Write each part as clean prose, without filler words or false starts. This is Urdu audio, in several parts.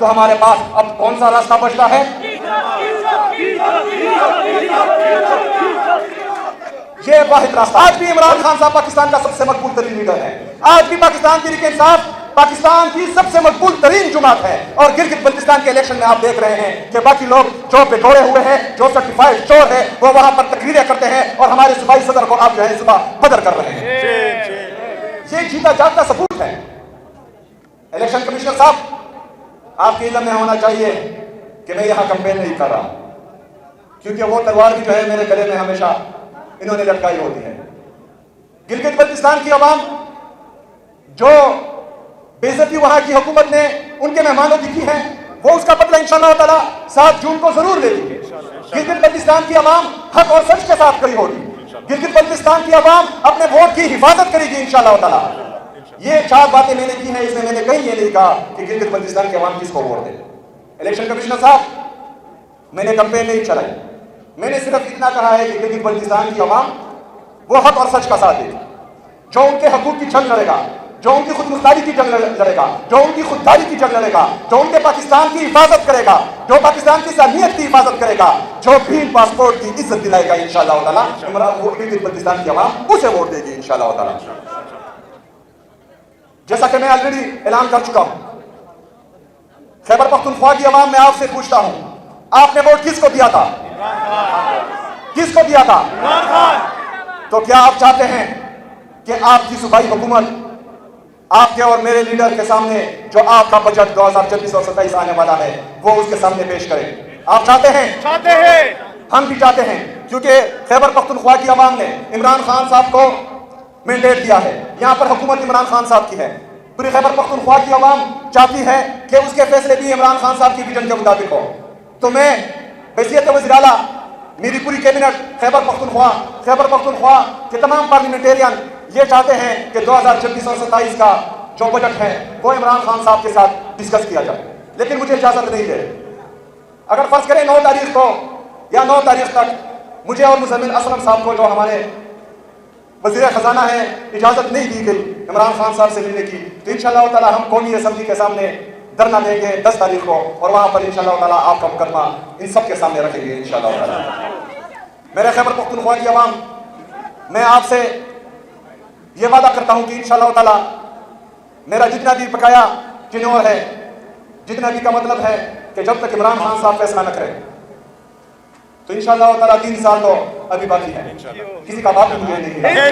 تو ہمارے پاس اب کون سا راستہ بچتا ہے؟ یہ واحد راستہ. آج بھی عمران خان صاحب پاکستان کا سب سے مقبول ترین لیڈر ہے. آج بھی پاکستان تحریک انصاف پاکستان کی سب سے مقبول ترین جماعت ہے. اور گلگت بلتستان کے الیکشن میں آپ دیکھ رہے ہیں کہ باقی لوگ جو بگوڑے ہوئے ہیں, جو سرٹیفائڈ چور ہے, وہ وہاں پر تقریریں کرتے ہیں اور ہمارے صوبائی صدر کو آپ جو ہے صبح بدر کر رہے ہیں. یہ جیتا جاگتا ثبوت ہے. الیکشن کمشنر صاحب, آپ کے علم میں ہونا چاہیے کہ میں یہاں کمپین نہیں کر رہا, کیونکہ وہ تلوار بھی جو ہے میرے گلے میں ہمیشہ انہوں نے لٹکائی ہوتی ہے. گلگت بلتستان کی عوام جو بے عزتی وہاں کی حکومت نے ان کے مہمانوں کی کی ہے, وہ اس کا بدلہ انشاءاللہ تعالی 7 جون کو ضرور لے گی. گلگت بلتستان کی عوام حق اور سچ کے ساتھ کھڑی ہوگی. گلگت بلتستان کی عوام اپنے ووٹ کی حفاظت کرے گی انشاءاللہ تعالی. یہ 4 باتیں میں نے کی ہیں, اس میں نے کہیں یہ نہیں کہا کہ گلگت بلتستان کی عوام کس کو ووٹ دے. الیکشن کمشنر صاحب, میں نے کمپین نہیں چلائی, میں نے صرف اتنا کہا ہے کہ گلگت بلتستان کی عوام وہ حق اور سچ کا ساتھ دے گی. جو ان کے حقوق کی جنگ لڑے گا, جو ان کی خود مختاری کی جنگ لڑے گا, جو ان کی خودداری کی جنگ لڑے گا, جو ان کے پاکستان کی حفاظت کرے گا, جو پاکستان کی صلاحیت کی حفاظت کرے گا, جو بھی پاسپورٹ کی عزت دلائے گا انشاءاللہ تعالی, گلگت بلتستان کی عوام اسے ووٹ دے گی انشاءاللہ تعالی. جیسا کہ میں آلریڈی اعلان کر چکا ہوں, خیبر پختونخوا کی عوام, میں آپ سے پوچھتا ہوں, آپ نے ووٹ کس کو دیا تھا؟ کس کو دیا تھا؟ تو کیا آپ چاہتے ہیں کہ آپ کی صوبائی حکومت آپ کے اور میرے لیڈر کے سامنے جو آپ کا بجٹ 2026 اور 27 آنے والا ہے وہ اس کے سامنے پیش کرے؟ آپ چاہتے ہیں؟ چاہتے ہیں. ہم بھی چاہتے ہیں, کیونکہ خیبر پختونخوا کی عوام نے عمران خان صاحب کو مینڈیٹ دیا ہے. یہاں پر حکومت عمران خان صاحب کی ہے. پوری خیبر پختونخوا کی عوام چاہتی ہے کہ اس کے فیصلے بھی عمران خان صاحب کی ویژن کے مطابق ہو. تو میں بحیثیت وزیر اعلیٰ, میری پوری کیبنٹ خیبر پختونخوا کے تمام پارلیمنٹیرین یہ چاہتے ہیں کہ 2026 اور 27 کا جو بجٹ ہے وہ عمران خان صاحب کے ساتھ ڈسکس کیا جائے. لیکن مجھے اجازت نہیں ہے, اگر فرض کریں 9 تاریخ کو یا 9 تاریخ تک مجھے اور مزمل اسلم صاحب کو جو ہمارے وزیر خزانہ ہیں اجازت نہیں دی گئی عمران خان صاحب سے ملنے کی, تو انشاءاللہ تعالی ہم قومی اسمبلی کے سامنے دھرنا دیں گے 10 تاریخ کو, اور وہاں پر انشاءاللہ تعالی آپ کا مقدمہ ان سب کے سامنے رکھیں گے انشاءاللہ تعالی. میرے خیبر پختونخوا کی عوام, میں آپ سے یہ وعدہ کرتا ہوں کہ انشاءاللہ تعالی میرا جتنا بھی بقایا ٹینور ہے, جتنا بھی کا مطلب ہے کہ جب تک عمران خان صاحب فیصلہ نہ کرے, تو انشاءاللہ تعالی 3 سال تو ابھی باقی ہے. کسی کا باپ بھی مجھے نہیں ہے.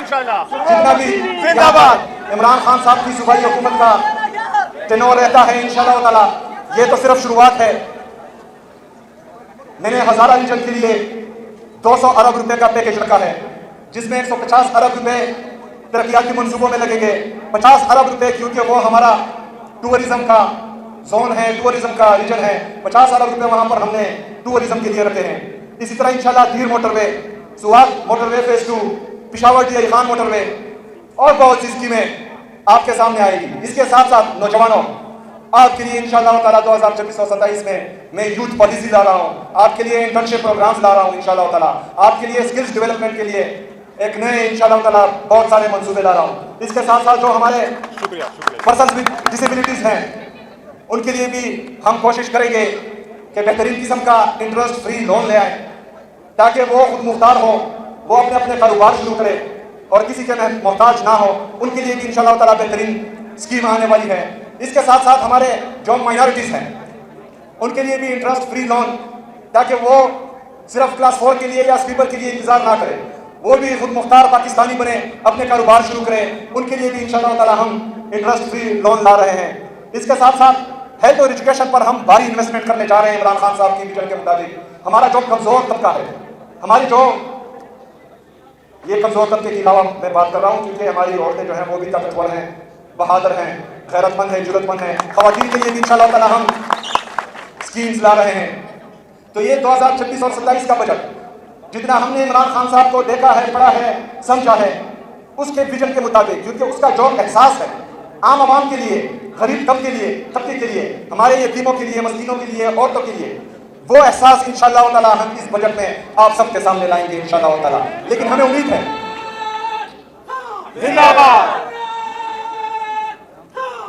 جتنا بھی عمران خان صاحب کی صوبائی حکومت کا ٹینور رہتا ہے انشاءاللہ تعالی, یہ تو صرف شروعات ہے. میں نے ہزارہ ریجن کے لیے 200 ارب روپے کا پیکج رکھا ہے, جس میں 150 ارب روپے ترقیاتی منصوبوں میں لگیں گے, 50 ارب روپے کیونکہ وہ ہمارا ٹورزم کا زون ہے, ٹورزم کا ریجن ہے, 50 ارب روپے وہاں پر ہم نے ٹورزم کے لیے رکھے ہیں. اسی طرح انشاءاللہ دھیر موٹر وے, سوات موٹر وے phase 2, Peshawar D Ali Khan motor وے, اور بہت سی اسکیمیں آپ کے سامنے آئے گی. اس کے ساتھ ساتھ نوجوانوں, آپ کے لیے انشاءاللہ تعالی 2026 اور 27 میں یوتھ پالیسی لا رہا ہوں, آپ کے لیے انٹرنشپ پروگرامز لا رہا ہوں انشاءاللہ تعالی, آپ کے لیے سکلز ڈیولپمنٹ کے لیے ایک نئے انشاءاللہ تعالی بہت سارے منصوبے لا رہا ہوں. اس کے ساتھ ساتھ جو ہمارے پرسنز ود ڈسیبلٹیز ہیں ان کے لیے بھی ہم کوشش کریں گے کہ بہترین قسم کا انٹرسٹ فری لون لے آئیں, تاکہ وہ خود مختار ہو, وہ اپنے کاروبار شروع کرے اور کسی کے محتاج نہ ہو. ان کے لیے بھی انشاءاللہ تعالی بہترین اسکیم آنے والی ہے. اس کے ساتھ ساتھ ہمارے جو مائنارٹیز ہیں ان کے لیے بھی انٹرسٹ فری لون, تاکہ وہ صرف کلاس 4 کے لیے یا سلیپر کے لیے انتظار نہ کرے, وہ بھی خود مختار پاکستانی بنے, اپنے کاروبار شروع کریں. ان کے لیے بھی انشاءاللہ تعالی ہم انٹرسٹ فری لون لا رہے ہیں. اس کے ساتھ ساتھ ہیلتھ اور ایجوکیشن پر ہم بھاری انویسٹمنٹ کرنے جا رہے ہیں عمران خان صاحب کی ویژن کے مطابق. ہمارا جو کمزور طبقہ ہے, ہماری جو یہ کمزور طبقے کی علاوہ میں بات کر رہا ہوں کیونکہ ہماری عورتیں جو ہیں وہ بھی طاقتور ہیں, بہادر ہیں, غیرت مند ہیں, جرت مند ہیں. خواتین کے لیے بھی انشاءاللہ تعالی ہم اسکیمز لا رہے ہیں. تو یہ 2026 اور 27 کا بجٹ جتنا ہم نے عمران خان صاحب کو دیکھا ہے, پڑھا ہے, سمجھا ہے, اس کے ویژن کے مطابق, کیونکہ اس کا جو احساس ہے عام عوام کے لیے, غریب طبقے کے لیے, ہمارے یتیموں کے لیے, مسکینوں کے لیے, عورتوں کے لیے, وہ احساس انشاءاللہ تعالی ہم اس بجٹ میں آپ سب کے سامنے لائیں گے انشاءاللہ تعالی. لیکن ہمیں امید ہے, زندہ باد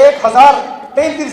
1033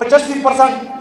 85%